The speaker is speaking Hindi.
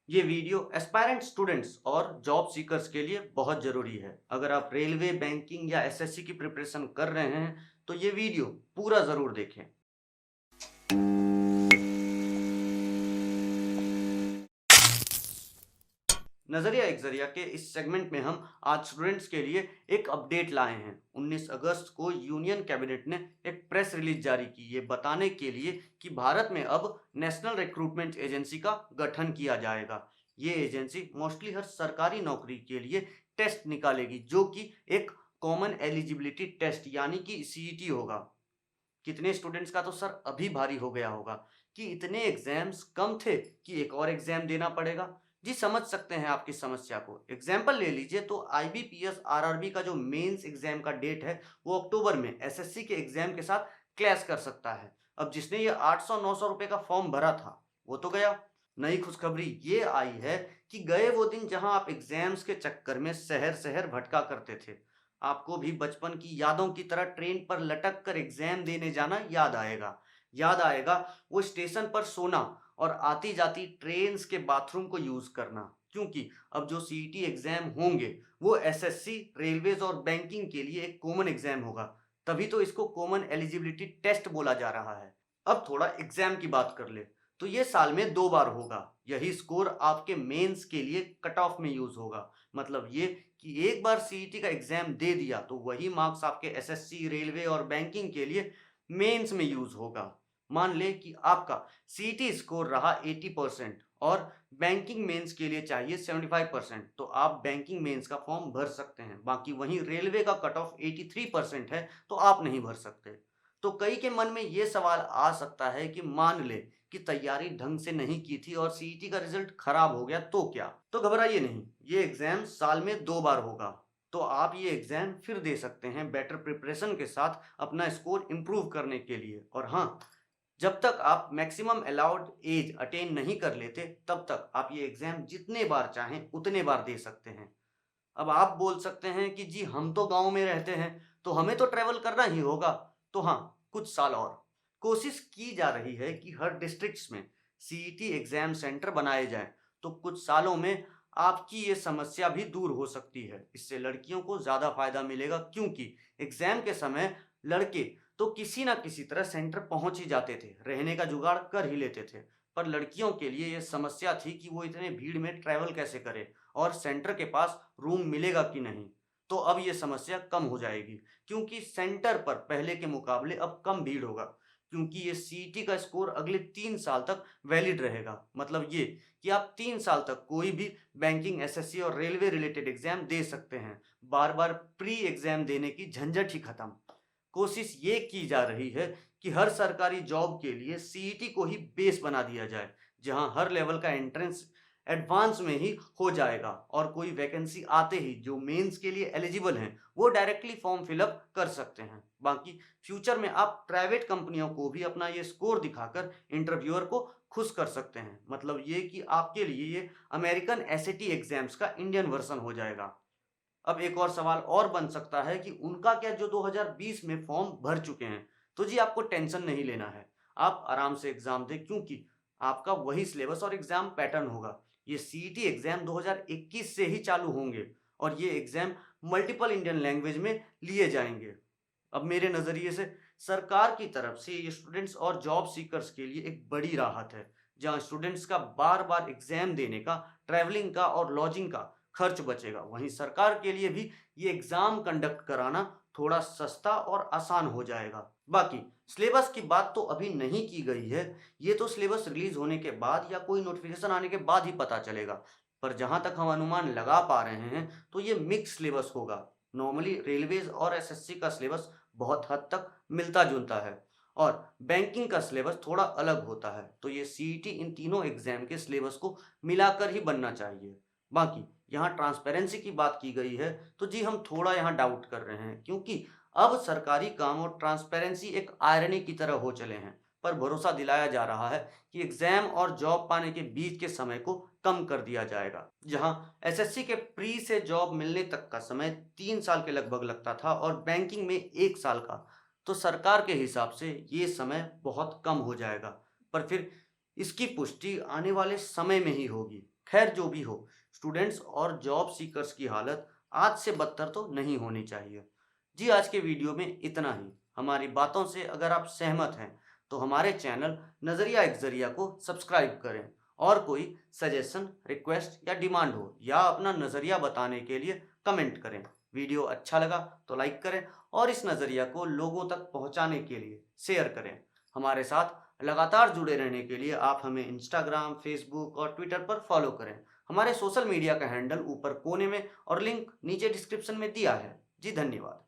ये वीडियो एस्पायरेंट स्टूडेंट्स और जॉब सीकर्स के लिए बहुत ज़रूरी है। अगर आप रेलवे, बैंकिंग या एसएससी की प्रिपरेशन कर रहे हैं, तो ये वीडियो पूरा ज़रूर देखें। नज़रिया एक ज़रिया के इस सेगमेंट में हम आज स्टूडेंट्स के लिए एक अपडेट लाए हैं। 19 अगस्त को यूनियन कैबिनेट ने एक प्रेस रिलीज जारी की, ये बताने के लिए कि भारत में अब नेशनल रिक्रूटमेंट एजेंसी का गठन किया जाएगा। ये एजेंसी मोस्टली हर सरकारी नौकरी के लिए टेस्ट निकालेगी, जो कि एक कॉमन एलिजिबिलिटी टेस्ट यानी कि सीईटी होगा। कितने स्टूडेंट्स का तो सर अभी भारी हो गया होगा कि इतने एग्जाम्स कम थे कि एक और एग्जाम देना पड़ेगा। जी समझ सकते हैं आपकी समस्या को। एग्जाम्पल ले लीजिए तो आईबीपीएस आरआरबी का जो मेंस एग्जाम का डेट है वो अक्टूबर में एसएससी के एग्जाम के साथ क्लैश कर सकता है। अब जिसने ये 800-900 रुपए का फॉर्म भरा था वो तो गया। नई खुशखबरी ये आई है कि गए वो दिन जहां आप एग्जाम्स के चक्कर में शहर शहर भटका करते थे। आपको भी बचपन की यादों की तरह ट्रेन पर लटक कर एग्जाम देने जाना याद आएगा। याद आएगा वो स्टेशन पर सोना और आती जाती ट्रेन्स के बाथरूम को यूज करना, क्योंकि अब जो सीईटी एग्जाम होंगे वो एसएससी, रेलवेज और बैंकिंग के लिए एक कॉमन एग्जाम होगा। तभी तो इसको कॉमन एलिजिबिलिटी टेस्ट बोला जा रहा है। अब थोड़ा एग्जाम की बात कर ले तो ये साल में 2 बार होगा। यही स्कोर आपके मेंस के लिए कट ऑफ में यूज होगा। मतलब ये कि एक बार सीईटी का एग्जाम दे दिया तो वही मार्क्स आपके एसएससी, रेलवे और बैंकिंग के लिए मेंस में यूज होगा। मान ले कि आपका सीईटी स्कोर रहा 80% और बैंकिंग मेंस के लिए चाहिए 75%, तो आप बैंकिंग मेंस का फॉर्म भर सकते हैं। बाकी वहीं रेलवे का कट ऑफ 83% है तो आप नहीं भर सकते। तो कई के मन में ये सवाल आ सकता है कि मान ले कि तैयारी ढंग से नहीं की थी और सीईटी का रिजल्ट खराब हो गया तो क्या? तो घबराइए नहीं, ये एग्जाम साल में 2 बार होगा। तो आप ये एग्जाम फिर दे सकते हैं बेटर प्रिपरेशन के साथ अपना स्कोर इम्प्रूव करने के लिए। और हाँ, जब तक आप मैक्सिमम अलाउड एज अटेन नहीं कर लेते तब तक आप ये एग्जाम जितने बार चाहें उतने बार दे सकते हैं। अब आप बोल सकते हैं कि जी हम तो गांव में रहते हैं तो हमें तो ट्रेवल करना ही होगा। तो हाँ, कुछ साल और कोशिश की जा रही है कि हर डिस्ट्रिक्ट्स में सीईटी एग्जाम सेंटर बनाए जाएं। तो कुछ सालों में आपकी ये समस्या भी दूर हो सकती है। इससे लड़कियों को ज़्यादा फायदा मिलेगा, क्योंकि एग्जाम के समय लड़के तो किसी ना किसी तरह सेंटर पहुंच ही जाते थे, रहने का जुगाड़ कर ही लेते थे। पर लड़कियों के लिए ये समस्या थी कि वो इतने भीड़ में ट्रैवल कैसे करे और सेंटर के पास रूम मिलेगा कि नहीं। तो अब ये समस्या कम हो जाएगी, क्योंकि सेंटर पर पहले के मुकाबले अब कम भीड़ होगा, क्योंकि ये सीईटी का स्कोर अगले 3 साल तक वैलिड रहेगा। मतलब ये कि आप 3 साल तक कोई भी बैंकिंग, एसएससी और रेलवे रिलेटेड एग्जाम दे सकते हैं। बार बार प्री एग्जाम देने की झंझट ही खत्म। कोशिश ये की जा रही है कि हर सरकारी जॉब के लिए सीईटी को ही बेस बना दिया जाए, जहां हर लेवल का एंट्रेंस एडवांस में ही हो जाएगा और कोई वैकेंसी आते ही जो मेंस के लिए एलिजिबल हैं वो डायरेक्टली फॉर्म फिलअप कर सकते हैं। बाकी फ्यूचर में आप प्राइवेट कंपनियों को भी अपना ये स्कोर दिखाकर इंटरव्यूअर को खुश कर सकते हैं। मतलब ये कि आपके लिए ये अमेरिकन एसएटी एग्जाम्स का इंडियन वर्जन हो जाएगा। अब एक और सवाल और बन सकता है कि उनका क्या जो 2020 में फॉर्म भर चुके हैं। तो जी आपको टेंशन नहीं लेना है, आप आराम से एग्जाम दें, क्योंकि आपका वही सिलेबस और एग्जाम पैटर्न होगा। ये सीईटी एग्जाम 2021 से ही चालू होंगे और ये एग्जाम मल्टीपल इंडियन लैंग्वेज में लिए जाएंगे। अब मेरे नज़रिए से सरकार की तरफ से ये स्टूडेंट्स और जॉब सीकर्स के लिए एक बड़ी राहत है, जहां स्टूडेंट्स का बार बार एग्जाम देने का, ट्रैवलिंग का और लॉजिंग का खर्च बचेगा। वहीं सरकार के लिए भी ये एग्जाम कंडक्ट कराना थोड़ा सस्ता और आसान हो जाएगा। बाकी सिलेबस की बात तो अभी नहीं की गई है, ये तो सिलेबस रिलीज होने के बाद या कोई नोटिफिकेशन आने के बाद ही पता चलेगा। पर जहां तक हम अनुमान लगा पा रहे हैं तो ये मिक्स सिलेबस होगा। नॉर्मली रेलवेज और एसएससी का सिलेबस बहुत हद तक मिलता जुलता है और बैंकिंग का सिलेबस थोड़ा अलग होता है। तो ये सीईटी इन तीनों एग्जाम के सिलेबस को मिलाकर ही बनना चाहिए। बाकी यहाँ ट्रांसपेरेंसी की बात की गई है तो जी हम थोड़ा यहाँ डाउट कर रहे हैं, क्योंकि अब सरकारी काम और ट्रांसपेरेंसी एक आयरनी की तरह हो चले हैं। पर भरोसा दिलाया जा रहा है कि एग्जाम और जॉब पाने के बीच के समय को कम कर दिया जाएगा। जहां एसएससी के प्री से जॉब मिलने तक का समय 3 साल के लगभग लगता था और बैंकिंग में 1 साल का, तो सरकार के हिसाब से ये समय बहुत कम हो जाएगा। पर फिर इसकी पुष्टि आने वाले समय में ही होगी। खैर जो भी हो, स्टूडेंट्स और जॉब सीकर्स की हालत आज से बदतर तो नहीं होनी चाहिए। जी आज के वीडियो में इतना ही। हमारी बातों से अगर आप सहमत हैं तो हमारे चैनल नज़रिया एक ज़रिया को सब्सक्राइब करें। और कोई सजेशन, रिक्वेस्ट या डिमांड हो या अपना नज़रिया बताने के लिए कमेंट करें। वीडियो अच्छा लगा तो लाइक करें और इस नज़रिया को लोगों तक पहुंचाने के लिए शेयर करें। हमारे साथ लगातार जुड़े रहने के लिए आप हमें इंस्टाग्राम, फेसबुक और ट्विटर पर फॉलो करें। हमारे सोशल मीडिया का हैंडल ऊपर कोने में और लिंक नीचे डिस्क्रिप्शन में दिया है। जी धन्यवाद।